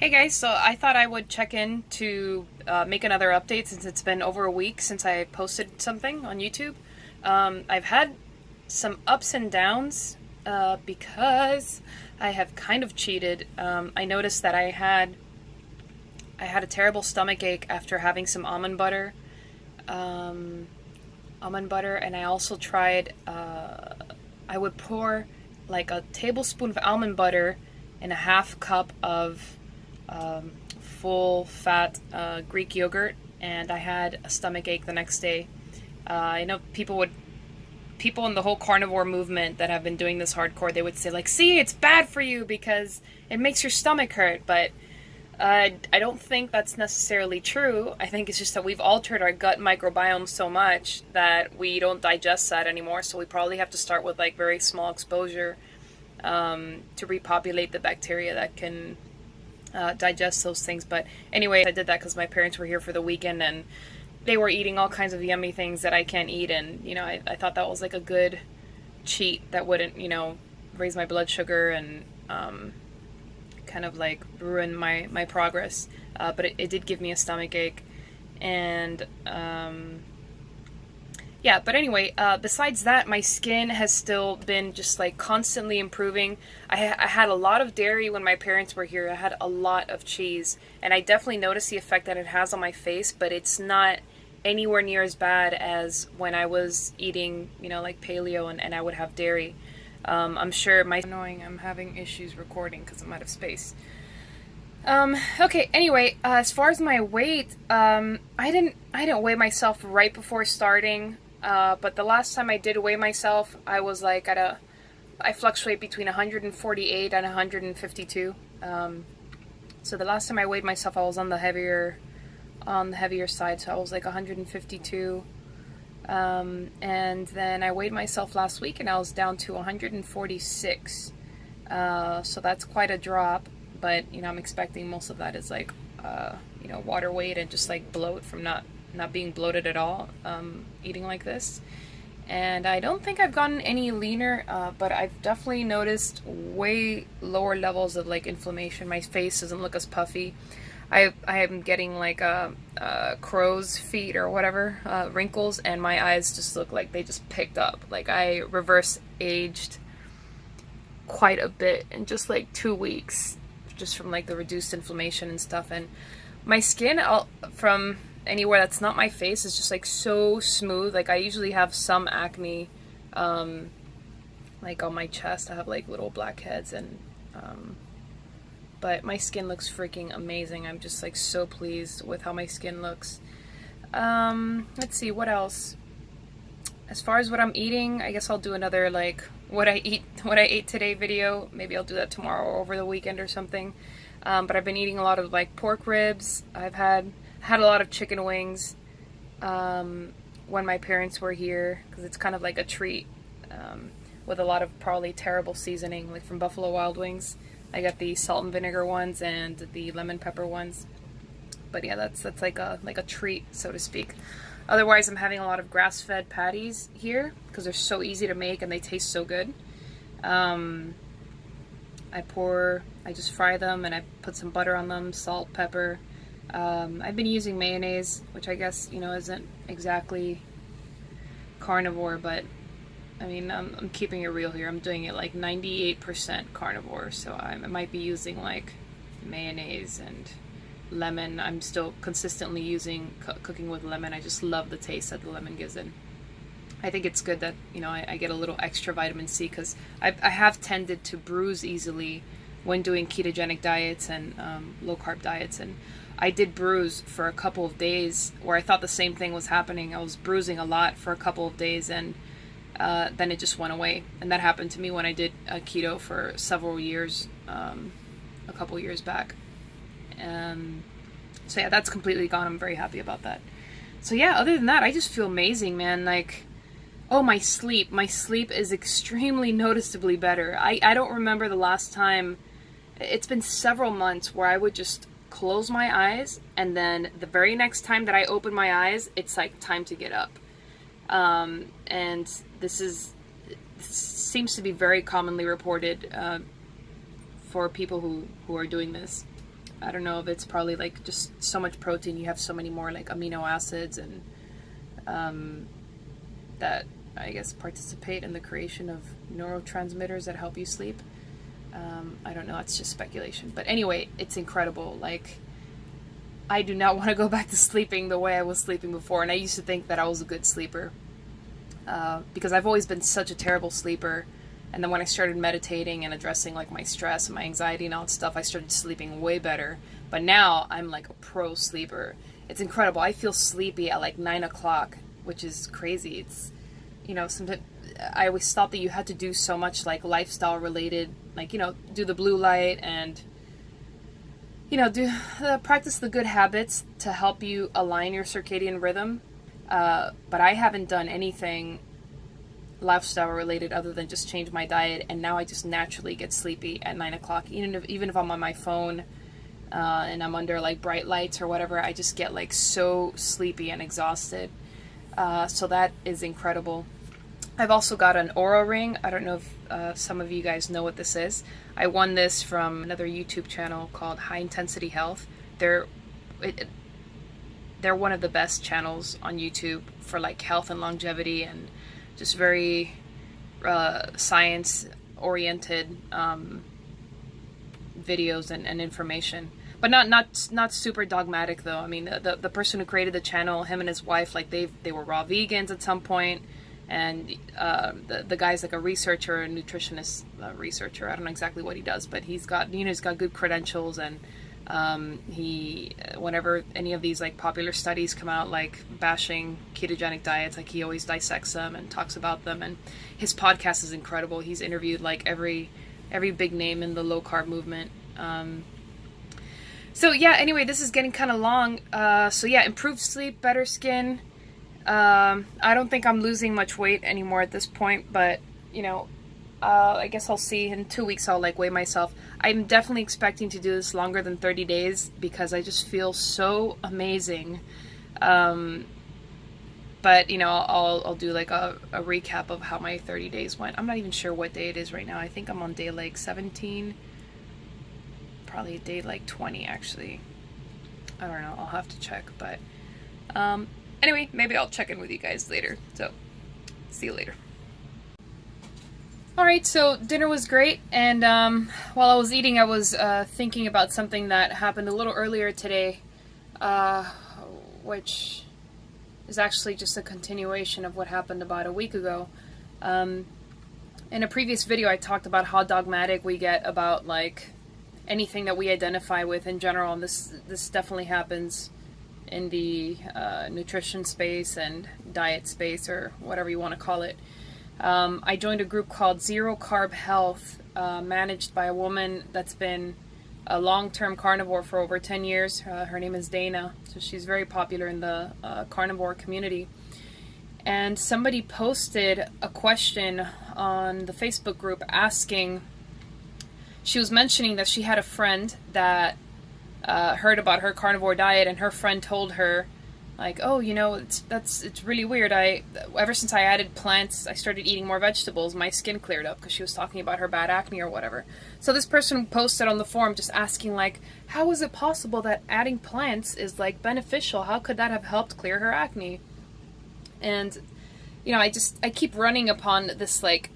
Hey guys, so I thought I would check in to make another update since it's been over a week since I posted something on YouTube. I've had some ups and downs because I have kind of cheated. I noticed that I had a terrible stomach ache after having some um, almond butter, and I also tried. I would pour like a tablespoon of almond butter in a half cup of full fat Greek yogurt, and I had a stomach ache the next day. I know people in the whole carnivore movement that have been doing this hardcore, they would say like, "See, it's bad for you because it makes your stomach hurt," but I don't think that's necessarily true. I think it's just that we've altered our gut microbiome so much that we don't digest that anymore. So we probably have to start with like very small exposure to repopulate the bacteria that can digest those things. But anyway, I did that because my parents were here for the weekend and they were eating all kinds of yummy things that I can't eat. And, I thought that was like a good cheat that wouldn't, raise my blood sugar and kind of like ruin my progress. But it did give me a stomach ache. And yeah, but anyway, besides that, my skin has still been just like constantly improving. I had a lot of dairy when my parents were here. I had a lot of cheese, and I definitely noticed the effect that it has on my face, but it's not anywhere near as bad as when I was eating, like paleo and I would have dairy. I'm sure my annoying. I'm having issues recording because I'm out of space. Okay, anyway, as far as my weight, I didn't weigh myself right before starting. But the last time I did weigh myself, I was like I fluctuate between 148 and 152. So the last time I weighed myself, I was on the heavier side, so I was like 152. And then I weighed myself last week and I was down to 146. So that's quite a drop, but I'm expecting most of that is like, water weight and just like bloat from not being bloated at all, eating like this. And I don't think I've gotten any leaner, but I've definitely noticed way lower levels of like inflammation. My face doesn't look as puffy. I am getting like crow's feet or whatever, wrinkles, and my eyes just look like they just picked up. Like I reverse aged quite a bit in just like 2 weeks, just from like the reduced inflammation and stuff. And my skin, from anywhere that's not my face, is just like so smooth. Like I usually have some acne, like on my chest. I have like little blackheads, and but my skin looks freaking amazing. I'm just like so pleased with how my skin looks. Let's see what else. As far as what I'm eating, I guess I'll do another like what I ate today video. Maybe I'll do that tomorrow or over the weekend or something. But I've been eating a lot of like pork ribs. I've had a lot of chicken wings when my parents were here, because it's kind of like a treat, with a lot of probably terrible seasoning, like from Buffalo Wild Wings. I got the salt and vinegar ones and the lemon pepper ones. But yeah, that's like a treat, so to speak. Otherwise, I'm having a lot of grass-fed patties here because they're so easy to make and they taste so good. I just fry them and I put some butter on them, salt, pepper. I've been using mayonnaise, which I guess, isn't exactly carnivore, but I mean, I'm keeping it real here. I'm doing it like 98% carnivore, so I might be using like mayonnaise and lemon. I'm still consistently using cooking with lemon. I just love the taste that the lemon gives it. I think it's good that, I get a little extra vitamin C, because I have tended to bruise easily when doing ketogenic diets and low carb diets, and I did bruise for a couple of days where I thought the same thing was happening. I was bruising a lot for a couple of days, and then it just went away. And that happened to me when I did keto for several years, a couple years back. So yeah, that's completely gone. I'm very happy about that. So yeah, other than that, I just feel amazing, man. Like, oh, my sleep is extremely noticeably better. I don't remember the last time. It's been several months where I would just close my eyes, and then the very next time that I open my eyes, it's like time to get up. And this seems to be very commonly reported for people who are doing this. I don't know if it's probably like just so much protein, you have so many more like amino acids and that I guess participate in the creation of neurotransmitters that help you sleep. I don't know, it's just speculation. But anyway, it's incredible. Like, I do not want to go back to sleeping the way I was sleeping before. And I used to think that I was a good sleeper because I've always been such a terrible sleeper. And then when I started meditating and addressing like my stress and my anxiety and all that stuff, I started sleeping way better. But now I'm like a pro sleeper. It's incredible. I feel sleepy at like 9 o'clock, which is crazy. It's, you know, sometimes I always thought that you had to do so much like lifestyle related, like, you know, do the blue light and, you know, practice the good habits to help you align your circadian rhythm. But I haven't done anything lifestyle related other than just change my diet, and now I just naturally get sleepy at 9 o'clock. Even if I'm on my phone and I'm under like bright lights or whatever, I just get like so sleepy and exhausted. So that is incredible. I've also got an Oura ring. I don't know if some of you guys know what this is. I won this from another YouTube channel called High Intensity Health. They're one of the best channels on YouTube for like health and longevity and just very science oriented videos and information. But not super dogmatic though. I mean, the person who created the channel, him and his wife, like they were raw vegans at some point. And the guy's like a researcher, a nutritionist researcher. I don't know exactly what he does, but he's got good credentials. And whenever any of these like popular studies come out, like bashing ketogenic diets, like he always dissects them and talks about them. And his podcast is incredible. He's interviewed like every big name in the low carb movement. So yeah, anyway, this is getting kind of long. So yeah, improved sleep, better skin. I don't think I'm losing much weight anymore at this point, but you know, I guess I'll see. In 2 weeks I'll like weigh myself. I'm definitely expecting to do this longer than 30 days because I just feel so amazing. But you know, I'll do like a recap of how my 30 days went. I'm not even sure what day it is right now. I think I'm on day like 17, probably day like 20 actually. I don't know, I'll have to check, but anyway, maybe I'll check in with you guys later. So, see you later. Alright, so dinner was great, and while I was eating, I was thinking about something that happened a little earlier today, which is actually just a continuation of what happened about a week ago. In a previous video, I talked about how dogmatic we get about, like, anything that we identify with in general, and this definitely happens in the nutrition space and diet space, or whatever you want to call it. I joined a group called Zero Carb Health, managed by a woman that's been a long-term carnivore for over 10 years. Her name is Dana, so she's very popular in the carnivore community. And somebody posted a question on the Facebook group asking, she was mentioning that she had a friend that heard about her carnivore diet, and her friend told her, like, oh, you know, it's really weird. Ever since I added plants, I started eating more vegetables, my skin cleared up, because she was talking about her bad acne or whatever. So this person posted on the forum just asking, like, how is it possible that adding plants is like beneficial? How could that have helped clear her acne? And you know, I keep running upon this like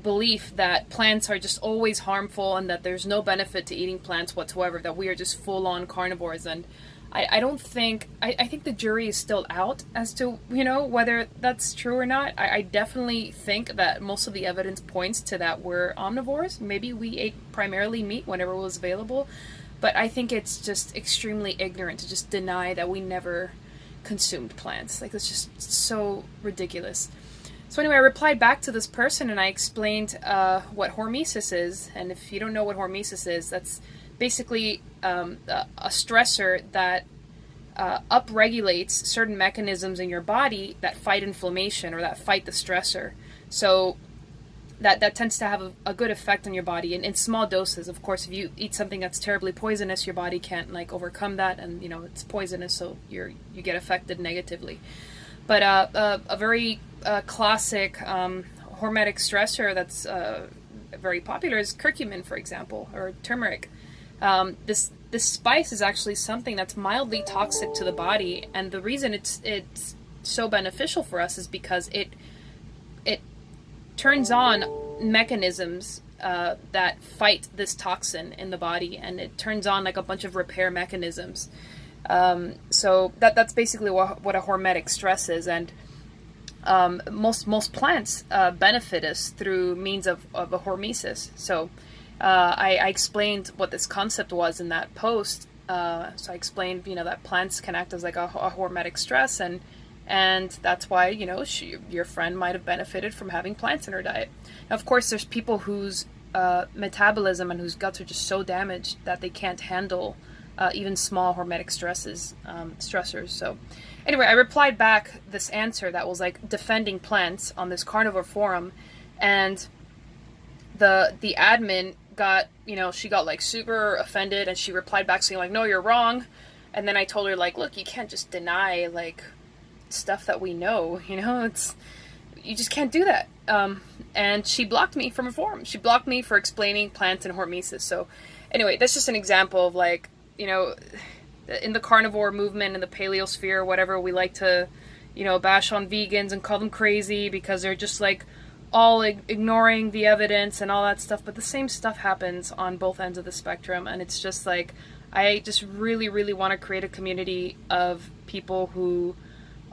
belief that plants are just always harmful and that there's no benefit to eating plants whatsoever, that we are just full-on carnivores. And I don't think, I think the jury is still out as to, you know, whether that's true or not. I definitely think that most of the evidence points to that we're omnivores. Maybe we ate primarily meat whenever it was available, but I think it's just extremely ignorant to just deny that we never consumed plants. Like, it's just so ridiculous. So anyway, I replied back to this person and I explained what hormesis is. And if you don't know what hormesis is, that's basically a stressor that upregulates certain mechanisms in your body that fight inflammation or that fight the stressor. So that tends to have a good effect on your body in small doses. Of course, if you eat something that's terribly poisonous, your body can't like overcome that, and you know it's poisonous, so you get affected negatively. But a very classic hormetic stressor that's very popular is curcumin, for example, or turmeric. This spice is actually something that's mildly toxic to the body, and the reason it's so beneficial for us is because it turns on mechanisms that fight this toxin in the body, and it turns on like a bunch of repair mechanisms. So that's basically what a hormetic stress is, and most plants benefit us through means of a hormesis. So I explained what this concept was in that post. So I explained, that plants can act as like a hormetic stress, and that's why, your friend might have benefited from having plants in her diet. Now, of course, there's people whose metabolism and whose guts are just so damaged that they can't handle even small hormetic stressors. So anyway, I replied back this answer that was like defending plants on this carnivore forum, and the admin got, she got like super offended, and she replied back saying like, no, you're wrong. And then I told her like, look, you can't just deny like stuff that we know, you just can't do that. And she blocked me from a forum. She blocked me for explaining plants and hormesis. So anyway, that's just an example of like, in the carnivore movement, in the paleosphere, whatever, we like to, bash on vegans and call them crazy because they're just like all ignoring the evidence and all that stuff. But the same stuff happens on both ends of the spectrum. And it's just like, I just really, really want to create a community of people who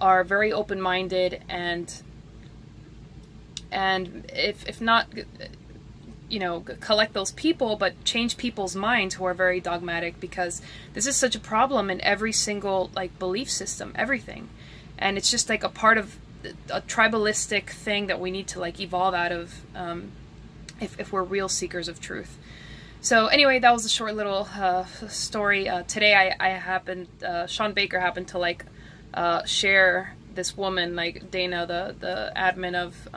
are very open-minded, and if not, collect those people, but change people's minds who are very dogmatic, because this is such a problem in every single like belief system, everything. And it's just like a part of a tribalistic thing that we need to like evolve out of if we're real seekers of truth. So anyway, that was a short little story. Today I happened, Sean Baker happened to like share this woman, like Dana, the admin of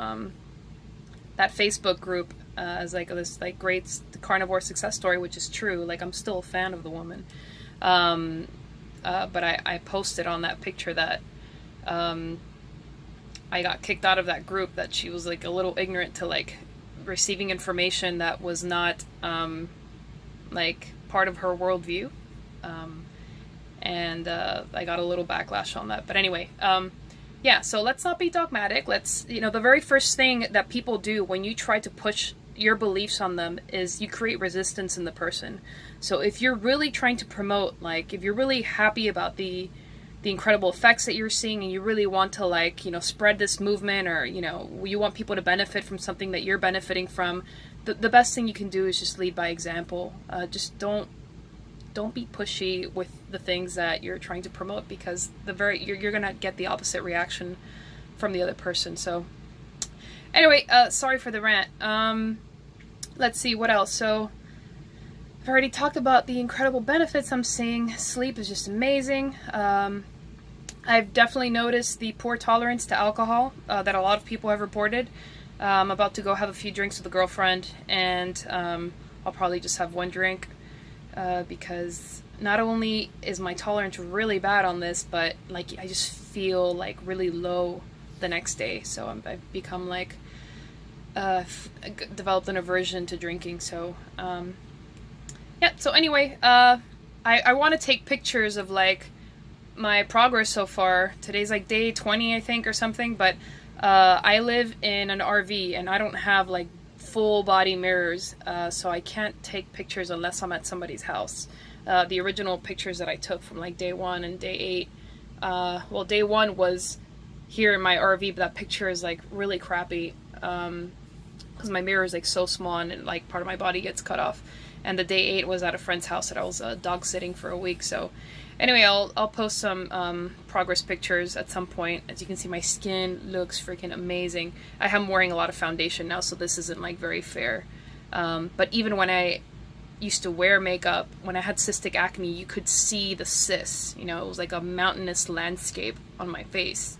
that Facebook group, as like this like great carnivore success story, which is true. Like, I'm still a fan of the woman, but I posted on that picture that I got kicked out of that group, that she was like a little ignorant to like receiving information that was not like part of her worldview. And I got a little backlash on that. But anyway, yeah, so let's not be dogmatic. Let's, the very first thing that people do when you try to push your beliefs on them is you create resistance in the person. So if you're really trying to promote, like, if you're really happy about the incredible effects that you're seeing, and you really want to like, spread this movement, or, you want people to benefit from something that you're benefiting from, the best thing you can do is just lead by example. Just don't be pushy with the things that you're trying to promote, because you're gonna get the opposite reaction from the other person. So anyway, sorry for the rant. Let's see what else. So I've already talked about the incredible benefits I'm seeing. Sleep is just amazing. I've definitely noticed the poor tolerance to alcohol that a lot of people have reported. I'm about to go have a few drinks with a girlfriend, and I'll probably just have one drink. Because not only is my tolerance really bad on this, but like I just feel like really low the next day. So I've become like developed an aversion to drinking. So yeah. So anyway, I want to take pictures of like my progress so far. Today's like day 20, I think, or something. But I live in an RV, and I don't have like full body mirrors, so I can't take pictures unless I'm at somebody's house. The original pictures that I took from like day 1 and day 8, well, day 1 was here in my RV, but that picture is like really crappy because my mirror is like so small, and like part of my body gets cut off. And the day 8 was at a friend's house that I was dog sitting for a week. So anyway, I'll post some progress pictures at some point. As you can see, my skin looks freaking amazing. I am wearing a lot of foundation now, so this isn't like very fair. But even when I used to wear makeup, when I had cystic acne, you could see the cysts. It was like a mountainous landscape on my face.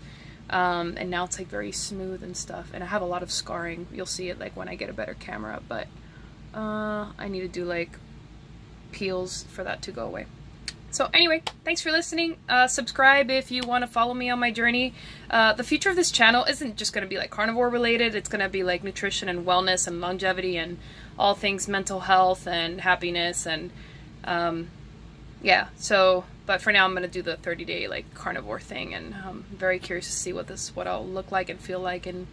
And now it's like very smooth and stuff. And I have a lot of scarring. You'll see it like when I get a better camera. But I need to do like peels for that to go away. So anyway, thanks for listening. Subscribe if you want to follow me on my journey. The future of this channel isn't just going to be like carnivore related. It's going to be like nutrition and wellness and longevity and all things mental health and happiness. And Yeah, so, but for now I'm gonna do the 30-day like carnivore thing, and I'm very curious to see what I'll look like and feel like in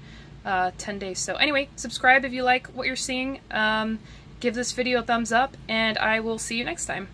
10 days. So anyway, subscribe if you like what you're seeing. Give this video a thumbs up, and I will see you next time.